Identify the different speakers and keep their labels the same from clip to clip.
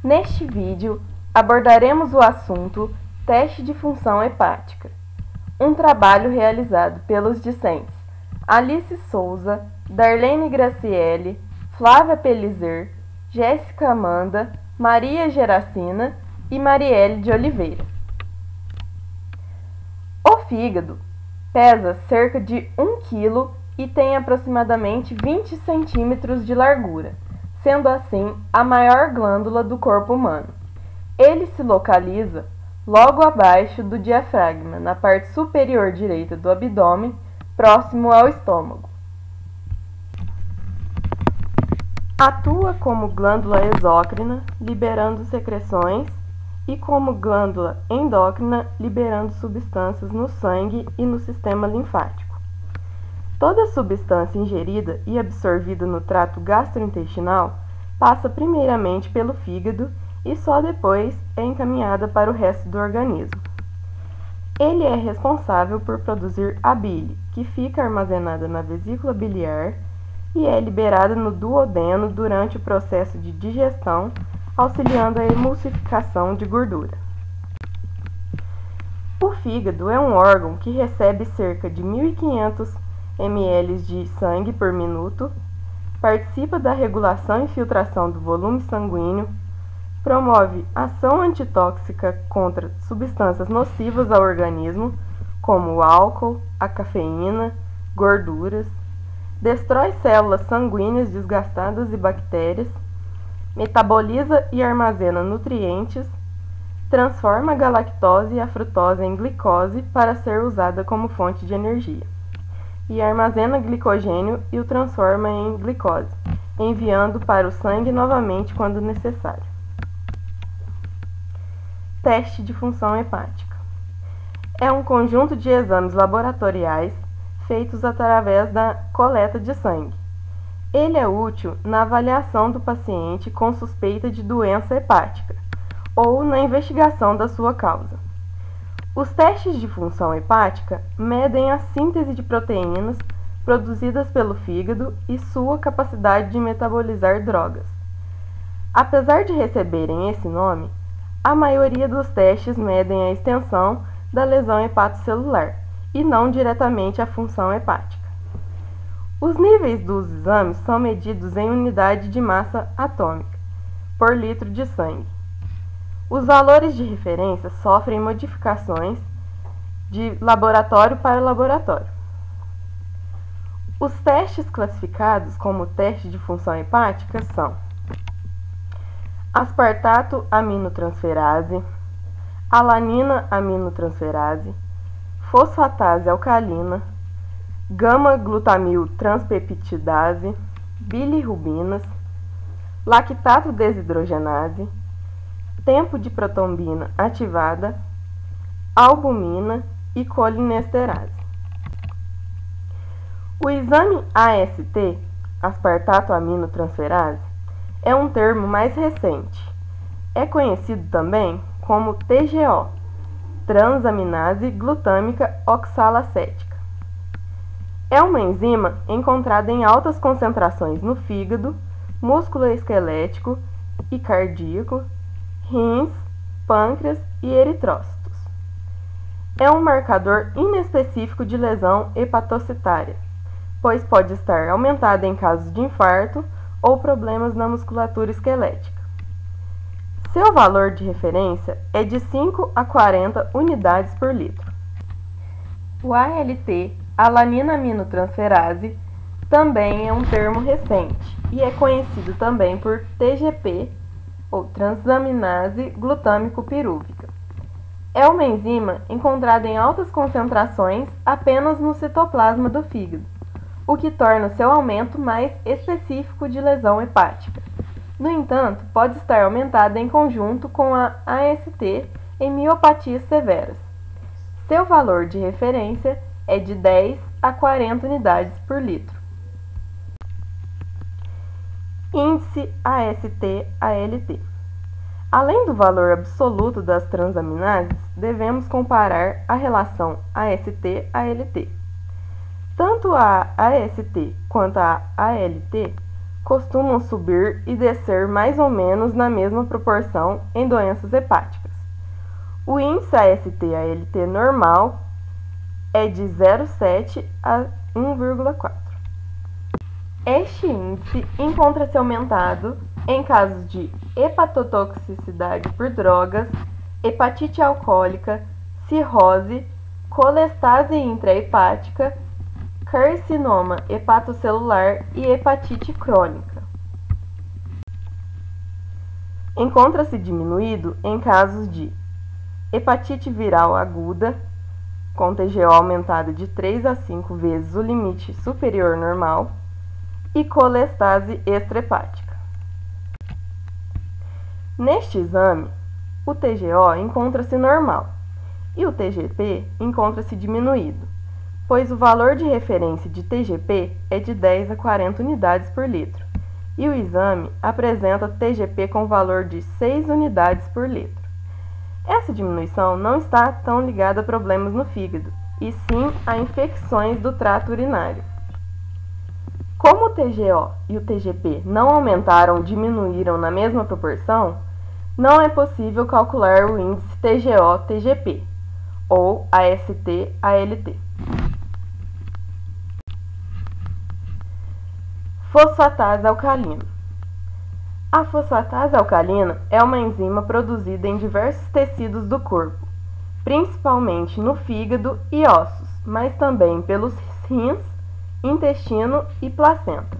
Speaker 1: Neste vídeo, abordaremos o assunto teste de função hepática, um trabalho realizado pelos discentes Alice Souza, Darlene Graciele, Flávia Pelizer, Jéssica Amanda, Maria Geracina e Marielle de Oliveira. O fígado pesa cerca de 1 kg e tem aproximadamente 20 centímetros de largura, sendo assim a maior glândula do corpo humano. Ele se localiza logo abaixo do diafragma, na parte superior direita do abdômen, próximo ao estômago. Atua como glândula exócrina, liberando secreções, e como glândula endócrina, liberando substâncias no sangue e no sistema linfático. Toda substância ingerida e absorvida no trato gastrointestinal passa primeiramente pelo fígado e só depois é encaminhada para o resto do organismo. Ele é responsável por produzir a bile, que fica armazenada na vesícula biliar e é liberada no duodeno durante o processo de digestão, auxiliando a emulsificação de gordura. O fígado é um órgão que recebe cerca de 1.500 ml de sangue por minuto, participa da regulação e filtração do volume sanguíneo, promove ação antitóxica contra substâncias nocivas ao organismo, como o álcool, a cafeína, gorduras, destrói células sanguíneas desgastadas e bactérias, metaboliza e armazena nutrientes, transforma a galactose e a frutose em glicose para ser usada como fonte de energia, e armazena glicogênio e o transforma em glicose, enviando para o sangue novamente quando necessário. Teste de função hepática. É um conjunto de exames laboratoriais feitos através da coleta de sangue. Ele é útil na avaliação do paciente com suspeita de doença hepática ou na investigação da sua causa. Os testes de função hepática medem a síntese de proteínas produzidas pelo fígado e sua capacidade de metabolizar drogas. Apesar de receberem esse nome, a maioria dos testes medem a extensão da lesão hepatocelular e não diretamente a função hepática. Os níveis dos exames são medidos em unidade de massa atômica por litro de sangue. Os valores de referência sofrem modificações de laboratório para laboratório. Os testes classificados como teste de função hepática são aspartato aminotransferase, alanina aminotransferase, fosfatase alcalina, gama-glutamil transpeptidase, bilirrubinas, lactato desidrogenase, tempo de protombina ativada, albumina e colinesterase. O exame AST, aspartato aminotransferase, é um termo mais recente. É conhecido também como TGO, transaminase glutâmica oxalacética. É uma enzima encontrada em altas concentrações no fígado, músculo esquelético e cardíaco, rins, pâncreas e eritrócitos. É um marcador inespecífico de lesão hepatocitária, pois pode estar aumentada em casos de infarto ou problemas na musculatura esquelética. Seu valor de referência é de 5 a 40 unidades por litro. O ALT, alanina aminotransferase, também é um termo recente e é conhecido também por TGP, ou transaminase glutâmico pirúvica. É uma enzima encontrada em altas concentrações apenas no citoplasma do fígado, o que torna seu aumento mais específico de lesão hepática. No entanto, pode estar aumentada em conjunto com a AST em miopatias severas. Seu valor de referência é de 10 a 40 unidades por litro. Índice AST-ALT. Além do valor absoluto das transaminases, devemos comparar a relação AST-ALT. Tanto a AST quanto a ALT costumam subir e descer mais ou menos na mesma proporção em doenças hepáticas. O índice AST/ALT normal é de 0,7 a 1,4. Este índice encontra-se aumentado em casos de hepatotoxicidade por drogas, hepatite alcoólica, cirrose, colestase intrahepática, carcinoma hepatocelular e hepatite crônica. Encontra-se diminuído em casos de hepatite viral aguda, com TGO aumentada de 3 a 5 vezes o limite superior normal, e colestase extrahepática. Neste exame, o TGO encontra-se normal e o TGP encontra-se diminuído, pois o valor de referência de TGP é de 10 a 40 unidades por litro e o exame apresenta TGP com valor de 6 unidades por litro. Essa diminuição não está tão ligada a problemas no fígado, e sim a infecções do trato urinário. Como o TGO e o TGP não aumentaram ou diminuíram na mesma proporção, não é possível calcular o índice TGO-TGP, ou AST/ALT. Fosfatase alcalina. A fosfatase alcalina é uma enzima produzida em diversos tecidos do corpo, principalmente no fígado e ossos, mas também pelos rins, intestino e placenta.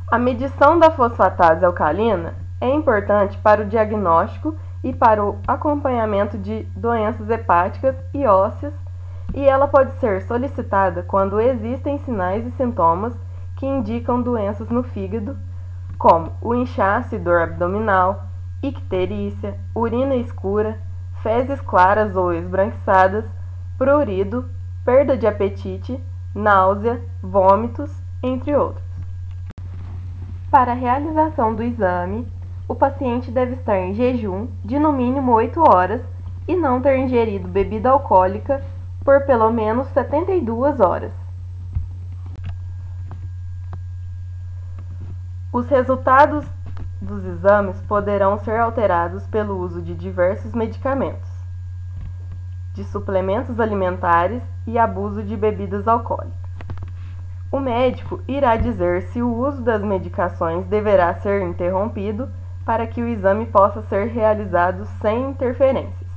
Speaker 1: A medição da fosfatase alcalina é importante para o diagnóstico e para o acompanhamento de doenças hepáticas e ósseas, e ela pode ser solicitada quando existem sinais e sintomas que indicam doenças no fígado, como o inchaço e dor abdominal, icterícia, urina escura, fezes claras ou esbranquiçadas, prurido, perda de apetite, náusea, vômitos, entre outros. Para a realização do exame, o paciente deve estar em jejum de no mínimo 8 horas e não ter ingerido bebida alcoólica por pelo menos 72 horas. Os resultados dos exames poderão ser alterados pelo uso de diversos medicamentos, de suplementos alimentares e abuso de bebidas alcoólicas. O médico irá dizer se o uso das medicações deverá ser interrompido para que o exame possa ser realizado sem interferências.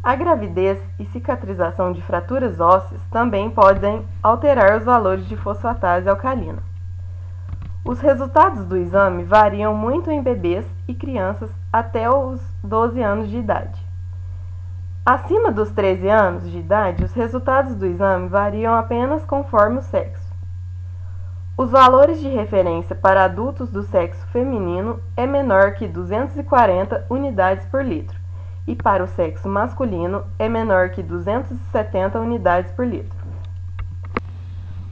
Speaker 1: A gravidez e cicatrização de fraturas ósseas também podem alterar os valores de fosfatase alcalina. Os resultados do exame variam muito em bebês e crianças até os 12 anos de idade. Acima dos 13 anos de idade, os resultados do exame variam apenas conforme o sexo. Os valores de referência para adultos do sexo feminino é menor que 240 unidades por litro e para o sexo masculino é menor que 270 unidades por litro.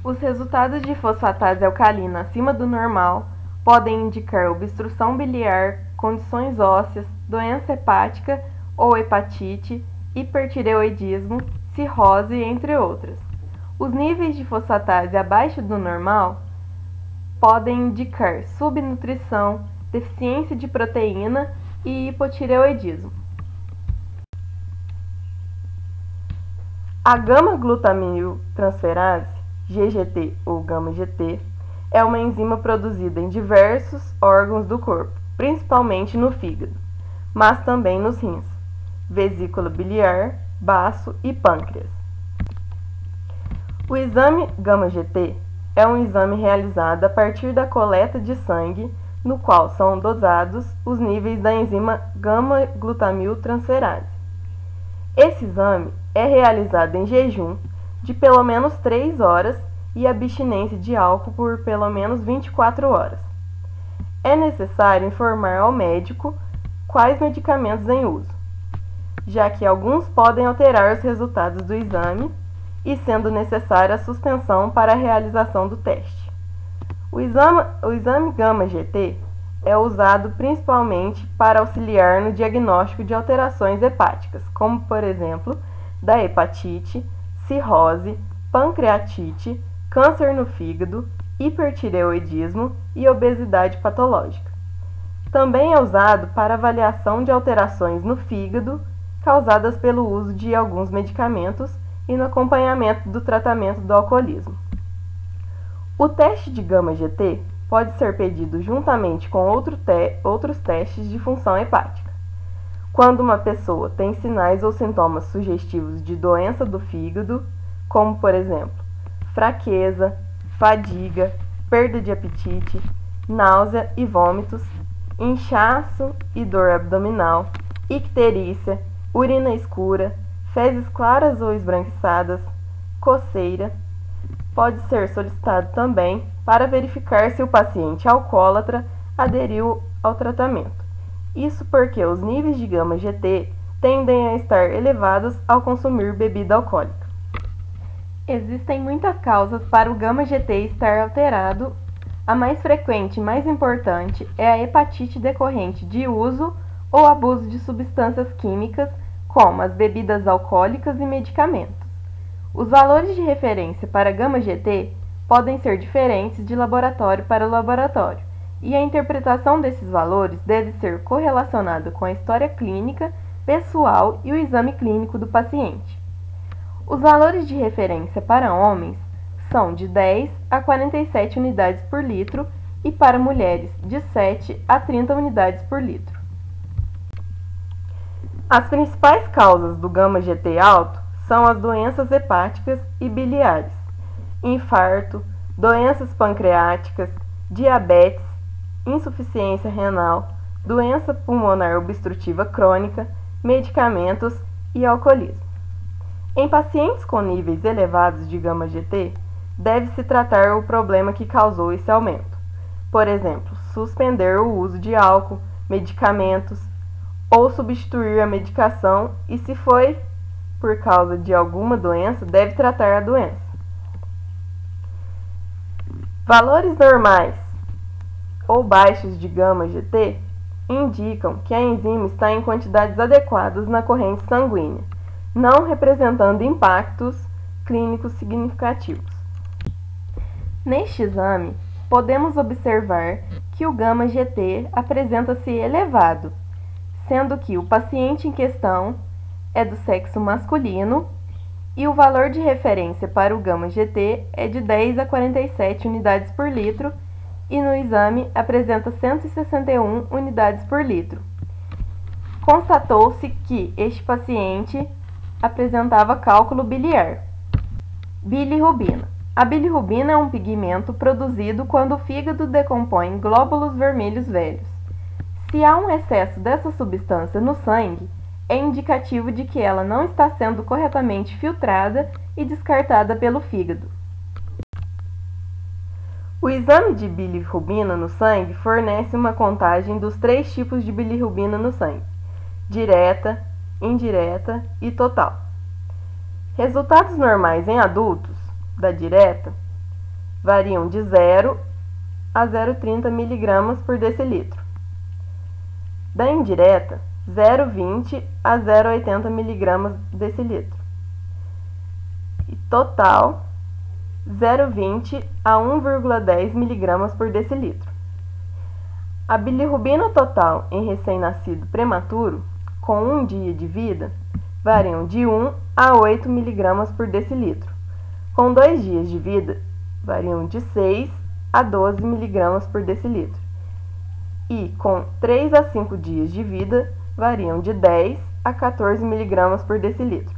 Speaker 1: Os resultados de fosfatase alcalina acima do normal podem indicar obstrução biliar, condições ósseas, doença hepática ou hepatite, hipertireoidismo, cirrose, entre outras. Os níveis de fosfatase abaixo do normal podem indicar subnutrição, deficiência de proteína e hipotireoidismo. A gama-glutamiltransferase, GGT ou gama-GT, é uma enzima produzida em diversos órgãos do corpo, principalmente no fígado, mas também nos rins, vesícula biliar, baço e pâncreas. O exame gama-GT é um exame realizado a partir da coleta de sangue, no qual são dosados os níveis da enzima gama-glutamiltransferase. Esse exame é realizado em jejum de pelo menos 3 horas e abstinência de álcool por pelo menos 24 horas. É necessário informar ao médico quais medicamentos em uso, já que alguns podem alterar os resultados do exame e sendo necessária a suspensão para a realização do teste. O exame gama-GT é usado principalmente para auxiliar no diagnóstico de alterações hepáticas, como por exemplo, da hepatite, cirrose, pancreatite, câncer no fígado, hipertireoidismo e obesidade patológica. Também é usado para avaliação de alterações no fígado causadas pelo uso de alguns medicamentos e no acompanhamento do tratamento do alcoolismo. O teste de gama-GT pode ser pedido juntamente com outros testes de função hepática. Quando uma pessoa tem sinais ou sintomas sugestivos de doença do fígado, como por exemplo, fraqueza, fadiga, perda de apetite, náusea e vômitos, inchaço e dor abdominal, icterícia, urina escura, fezes claras ou esbranquiçadas, coceira, pode ser solicitado também para verificar se o paciente alcoólatra aderiu ao tratamento. Isso porque os níveis de gama-GT tendem a estar elevados ao consumir bebida alcoólica. Existem muitas causas para o gama-GT estar alterado. A mais frequente e mais importante é a hepatite decorrente de uso ou abuso de substâncias químicas, como as bebidas alcoólicas e medicamentos. Os valores de referência para gama-GT podem ser diferentes de laboratório para laboratório, e a interpretação desses valores deve ser correlacionada com a história clínica, pessoal e o exame clínico do paciente. Os valores de referência para homens são de 10 a 47 unidades por litro e para mulheres de 7 a 30 unidades por litro. As principais causas do gama-GT alto são as doenças hepáticas e biliares, infarto, doenças pancreáticas, diabetes, insuficiência renal, doença pulmonar obstrutiva crônica, medicamentos e alcoolismo. Em pacientes com níveis elevados de gama-GT, deve-se tratar o problema que causou esse aumento. Por exemplo, suspender o uso de álcool, medicamentos, ou substituir a medicação e, se foi por causa de alguma doença, deve tratar a doença. Valores normais ou baixos de gama-GT indicam que a enzima está em quantidades adequadas na corrente sanguínea, não representando impactos clínicos significativos. Neste exame, podemos observar que o gama-GT apresenta-se elevado, sendo que o paciente em questão é do sexo masculino e o valor de referência para o gama-GT é de 10 a 47 unidades por litro e no exame apresenta 161 unidades por litro. Constatou-se que este paciente apresentava cálculo biliar. Bilirrubina. A bilirrubina é um pigmento produzido quando o fígado decompõe glóbulos vermelhos velhos. Se há um excesso dessa substância no sangue, é indicativo de que ela não está sendo corretamente filtrada e descartada pelo fígado. O exame de bilirrubina no sangue fornece uma contagem dos 3 tipos de bilirrubina no sangue: direta, indireta e total. Resultados normais em adultos da direta variam de 0 a 0,30 mg por decilitro. Da indireta, 0,20 a 0,80 mg decilitro. E total, 0,20 a 1,10 mg por decilitro. A bilirrubina total em recém-nascido prematuro, com 1 dia de vida, variam de 1 a 8 mg por decilitro. Com 2 dias de vida, variam de 6 a 12 mg por decilitro. E com 3 a 5 dias de vida, variam de 10 a 14 mg por decilitro.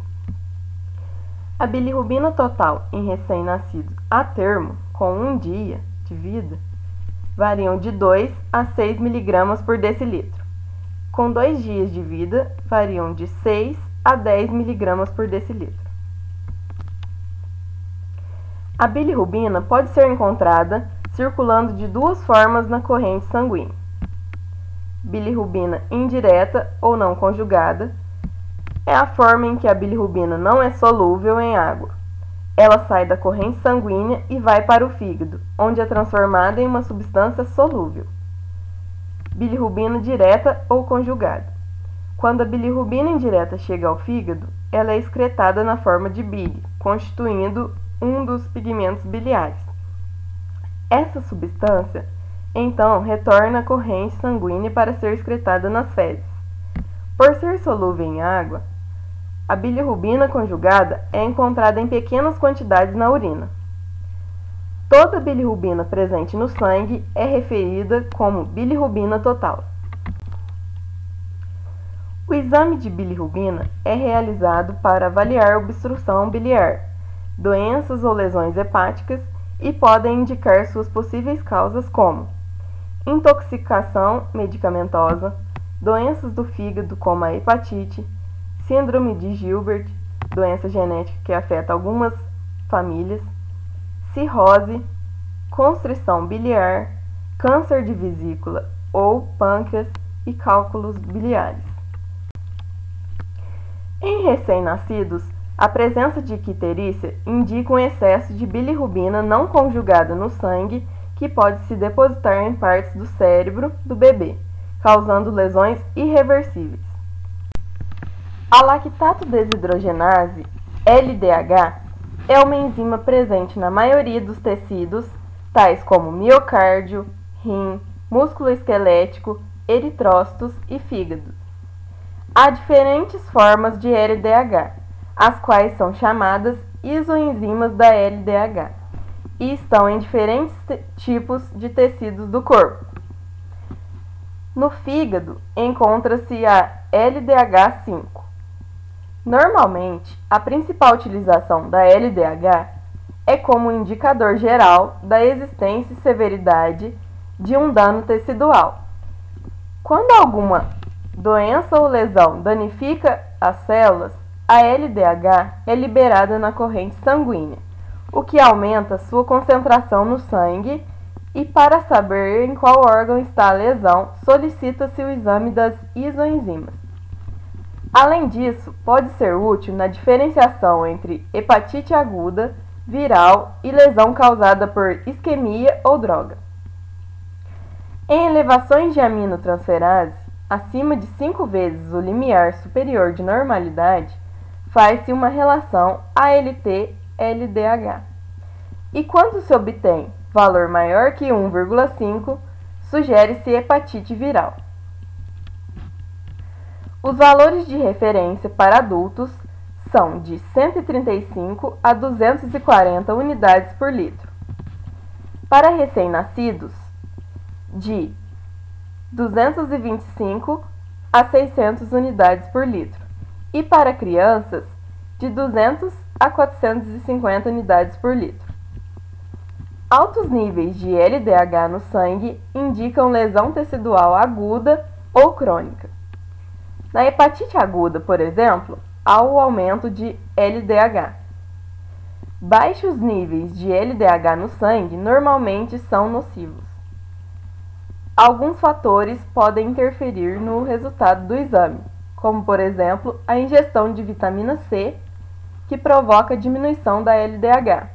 Speaker 1: A bilirrubina total em recém-nascidos a termo, com 1 dia de vida, variam de 2 a 6 mg por decilitro. Com 2 dias de vida, variam de 6 a 10 mg por decilitro. A bilirrubina pode ser encontrada circulando de 2 formas na corrente sanguínea: bilirrubina indireta ou não conjugada. É a forma em que a bilirrubina não é solúvel em água. Ela sai da corrente sanguínea e vai para o fígado, onde é transformada em uma substância solúvel. Bilirrubina direta ou conjugada. Quando a bilirrubina indireta chega ao fígado, ela é excretada na forma de bile, constituindo um dos pigmentos biliares. Essa substância, então, retorna à corrente sanguínea para ser excretada nas fezes. Por ser solúvel em água, a bilirrubina conjugada é encontrada em pequenas quantidades na urina. Toda bilirrubina presente no sangue é referida como bilirrubina total. O exame de bilirrubina é realizado para avaliar obstrução biliar, doenças ou lesões hepáticas e podem indicar suas possíveis causas como intoxicação medicamentosa, doenças do fígado como a hepatite, síndrome de Gilbert, doença genética que afeta algumas famílias, cirrose, constrição biliar, câncer de vesícula ou pâncreas e cálculos biliares. Em recém-nascidos, a presença de icterícia indica um excesso de bilirrubina não conjugada no sangue que pode se depositar em partes do cérebro do bebê, causando lesões irreversíveis. A lactato desidrogenase, LDH, é uma enzima presente na maioria dos tecidos, tais como miocárdio, rim, músculo esquelético, eritrócitos e fígado. Há diferentes formas de LDH, as quais são chamadas isoenzimas da LDH, e estão em diferentes tipos de tecidos do corpo. No fígado, encontra-se a LDH5. Normalmente, a principal utilização da LDH é como indicador geral da existência e severidade de um dano tecidual. Quando alguma doença ou lesão danifica as células, a LDH é liberada na corrente sanguínea, o que aumenta sua concentração no sangue, e para saber em qual órgão está a lesão, solicita-se o exame das isoenzimas. Além disso, pode ser útil na diferenciação entre hepatite aguda, viral e lesão causada por isquemia ou droga. Em elevações de aminotransferase, acima de 5 vezes o limiar superior de normalidade, faz-se uma relação ALT-LDH. E quando se obtém valor maior que 1,5, sugere-se hepatite viral. Os valores de referência para adultos são de 135 a 240 unidades por litro. Para recém-nascidos, de 225 a 600 unidades por litro. E para crianças, de 200 a 450 unidades por litro. Altos níveis de LDH no sangue indicam lesão tecidual aguda ou crônica. Na hepatite aguda, por exemplo, há o aumento de LDH. Baixos níveis de LDH no sangue normalmente são nocivos. Alguns fatores podem interferir no resultado do exame, como, por exemplo, a ingestão de vitamina C, que provoca diminuição da LDH.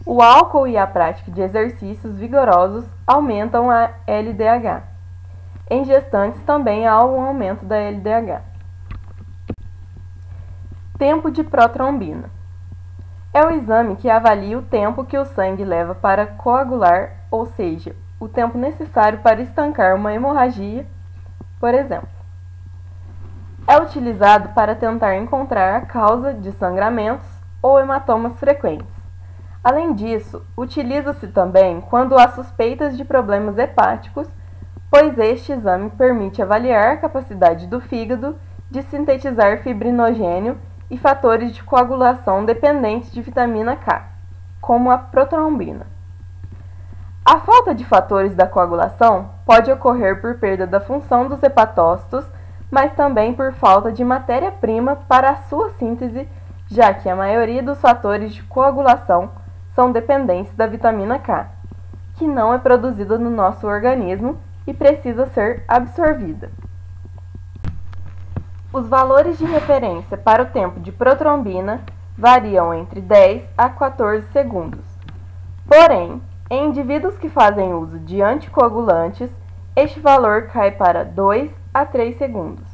Speaker 1: O álcool e a prática de exercícios vigorosos aumentam a LDH. Em gestantes também há um aumento da LDH. Tempo de protrombina. É o exame que avalia o tempo que o sangue leva para coagular, ou seja, o tempo necessário para estancar uma hemorragia, por exemplo. É utilizado para tentar encontrar a causa de sangramentos ou hematomas frequentes. Além disso, utiliza-se também quando há suspeitas de problemas hepáticos, pois este exame permite avaliar a capacidade do fígado de sintetizar fibrinogênio e fatores de coagulação dependentes de vitamina K, como a protrombina. A falta de fatores da coagulação pode ocorrer por perda da função dos hepatócitos, mas também por falta de matéria-prima para a sua síntese, já que a maioria dos fatores de coagulação são dependentes da vitamina K, que não é produzida no nosso organismo e precisa ser absorvida. Os valores de referência para o tempo de protrombina variam entre 10 a 14 segundos. Porém, em indivíduos que fazem uso de anticoagulantes, este valor cai para 2 a 3 segundos.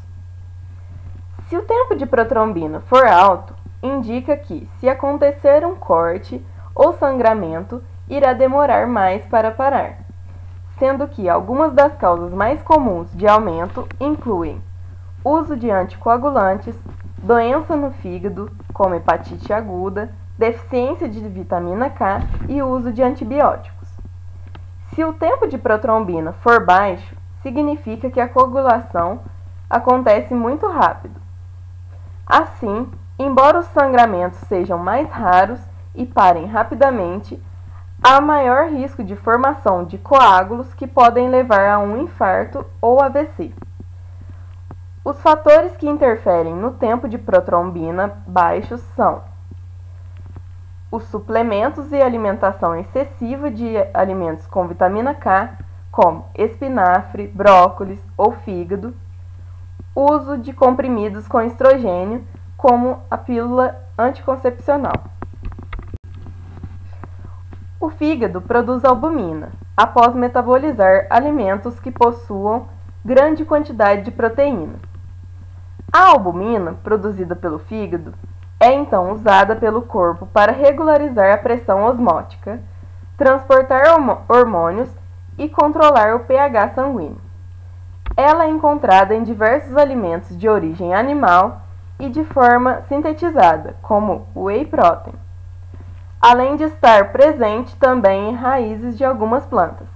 Speaker 1: Se o tempo de protrombina for alto, indica que, se acontecer um corte ou sangramento, irá demorar mais para parar, sendo que algumas das causas mais comuns de aumento incluem uso de anticoagulantes, doença no fígado, como hepatite aguda, deficiência de vitamina K e uso de antibióticos. Se o tempo de protrombina for baixo, significa que a coagulação acontece muito rápido. Assim, embora os sangramentos sejam mais raros e parem rapidamente, há maior risco de formação de coágulos que podem levar a um infarto ou AVC. Os fatores que interferem no tempo de protrombina baixos são os suplementos e alimentação excessiva de alimentos com vitamina K, como espinafre, brócolis ou fígado, uso de comprimidos com estrogênio, como a pílula anticoncepcional. O fígado produz albumina, após metabolizar alimentos que possuam grande quantidade de proteína. A albumina, produzida pelo fígado, é então usada pelo corpo para regularizar a pressão osmótica, transportar hormônios e controlar o pH sanguíneo. Ela é encontrada em diversos alimentos de origem animal e de forma sintetizada, como whey protein, além de estar presente também em raízes de algumas plantas.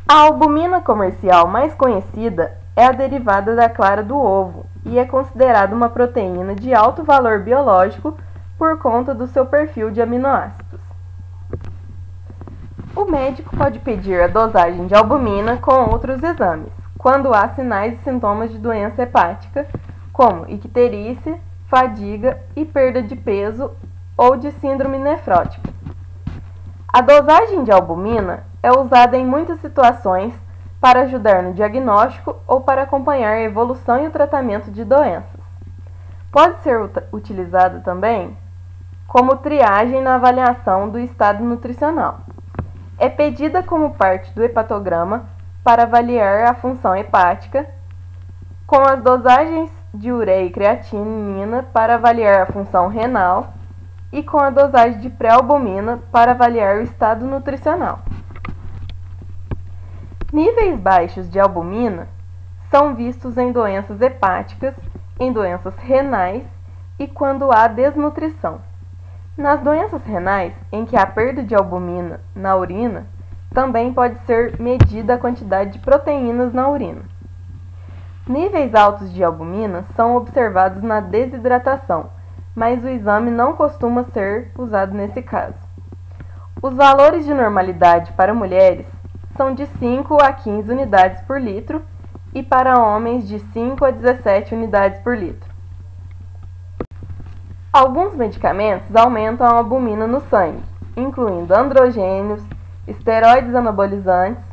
Speaker 1: A albumina comercial mais conhecida é a derivada da clara do ovo e é considerada uma proteína de alto valor biológico por conta do seu perfil de aminoácidos. O médico pode pedir a dosagem de albumina com outros exames, quando há sinais e sintomas de doença hepática, como icterícia, fadiga e perda de peso ou de síndrome nefrótica. A dosagem de albumina é usada em muitas situações para ajudar no diagnóstico ou para acompanhar a evolução e o tratamento de doenças. Pode ser utilizada também como triagem na avaliação do estado nutricional. É pedida como parte do hepatograma para avaliar a função hepática, com as dosagens de ureia e creatinina para avaliar a função renal e com a dosagem de pré-albumina para avaliar o estado nutricional. Níveis baixos de albumina são vistos em doenças hepáticas, em doenças renais e quando há desnutrição. Nas doenças renais, em que há perda de albumina na urina, também pode ser medida a quantidade de proteínas na urina. Níveis altos de albumina são observados na desidratação, mas o exame não costuma ser usado nesse caso. Os valores de normalidade para mulheres são de 5 a 15 unidades por litro e para homens de 5 a 17 unidades por litro. Alguns medicamentos aumentam a albumina no sangue, incluindo androgênios, esteroides anabolizantes,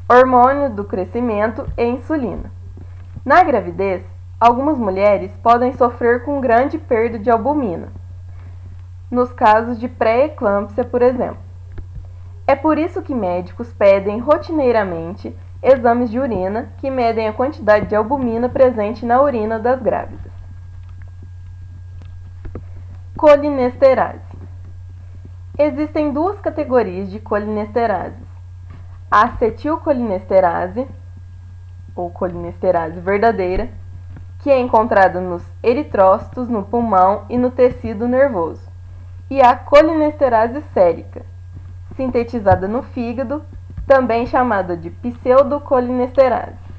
Speaker 1: hormônio do crescimento e insulina. Na gravidez, algumas mulheres podem sofrer com grande perda de albumina, nos casos de pré-eclâmpsia, por exemplo. É por isso que médicos pedem rotineiramente exames de urina que medem a quantidade de albumina presente na urina das grávidas. Colinesterases. Existem duas categorias de colinesterases: a acetilcolinesterase, ou colinesterase verdadeira, que é encontrada nos eritrócitos, no pulmão e no tecido nervoso, e a colinesterase sérica, sintetizada no fígado, também chamada de pseudocolinesterase.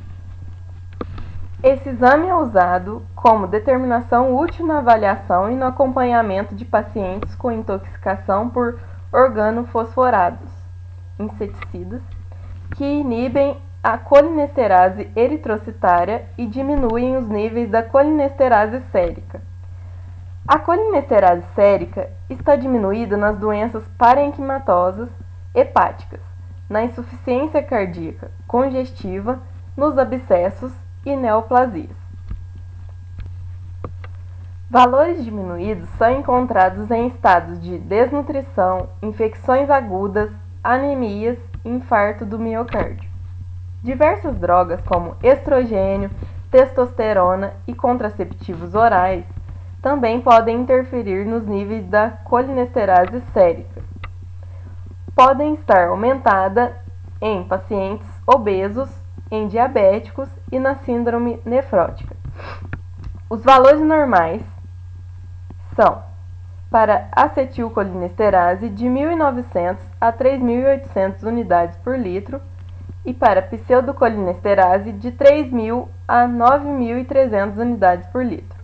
Speaker 1: Esse exame é usado como determinação útil na avaliação e no acompanhamento de pacientes com intoxicação por organofosforados, inseticidas, que inibem a colinesterase eritrocitária e diminuem os níveis da colinesterase sérica. A colinesterase sérica está diminuída nas doenças parenquimatosas hepáticas, na insuficiência cardíaca congestiva, nos abscessos e neoplasias. Valores diminuídos são encontrados em estados de desnutrição, infecções agudas, anemias e infarto do miocárdio. Diversas drogas como estrogênio, testosterona e contraceptivos orais também podem interferir nos níveis da colinesterase sérica. podem estar aumentada em pacientes obesos, em diabéticos e na síndrome nefrótica. Os valores normais são para acetilcolinesterase de 1.900 a 3.800 unidades por litro e para pseudocolinesterase de 3.000 a 9.300 unidades por litro.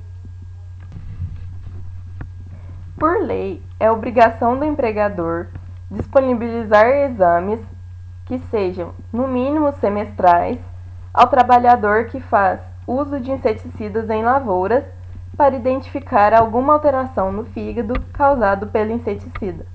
Speaker 1: Por lei, é obrigação do empregador disponibilizar exames que sejam, no mínimo, semestrais ao trabalhador que faz uso de inseticidas em lavouras para identificar alguma alteração no fígado causado pelo inseticida.